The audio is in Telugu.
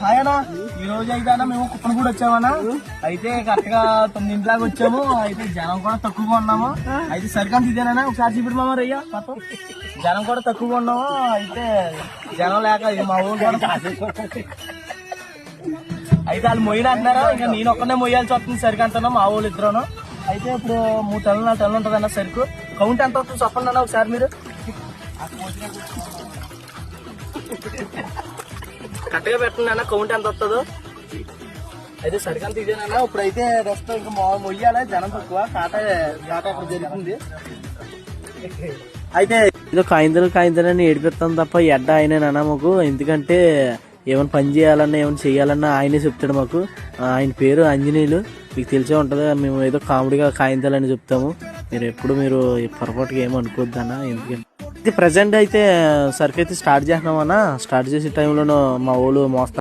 హాయనా ఈ రోజు అయితే అన్న మేము కుప్పన కూడా వచ్చామన్నా. అయితే కరెక్ట్ గా 9 వచ్చాము. అయితే జనం కూడా తక్కువగా ఉన్నాము. అయితే సరికంత ఇదేనా ఒకసారి చూపిడు మామ రయ్యా మొత్తం జనం కూడా తక్కువగా ఉన్నాము. అయితే జనం లేక మా ఊరు కూడా అయితే వాళ్ళు మొయ్యలు అంటున్నారు. ఇంకా నేను ఒక్కనే మొయ్యాల్సి వస్తుంది సరికంటున్నా మా ఊళ్ళు ఇద్దరును. అయితే ఇప్పుడు 3 టన్నులు 4 టన్నులు ఉంటుంది అన్న సరుకు. కౌంట్ ఎంత వస్తుంది చెప్పండి అన్న ఒకసారి మీరు కరెక్ట్గా పెట్టండి అన్న కౌంట్ ఎంత వస్తుందో. అయితే సరికంత ఇదేనన్నా. ఇప్పుడైతే రెస్ట్ ఇంకా మొయ్యాలి జనం తక్కువ కాట అక్కడ జరుగుతుంది. అయితే ఏదో కాయిందలని ఏడిపిస్తాం తప్ప ఎడ్డ ఆయనేనా మాకు. ఎందుకంటే ఏమైనా పని చేయాలన్నా ఏమైనా చెయ్యాలన్నా ఆయనే చెప్తాడు మాకు. ఆయన పేరు ఆంజనేయులు, మీకు తెలిసే ఉంటుంది. మేము ఏదో కామెడీగా కాయిందాలని చెప్తాము. మీరు పొరపాటుగా ఏమనుకోవద్దు అన్న. ఎందుకంటే ప్రజెంట్ అయితే సరుకు అయితే స్టార్ట్ చేసినామన్నా. స్టార్ట్ చేసే టైంలోనూ మా వాళ్ళు మోస్తారు.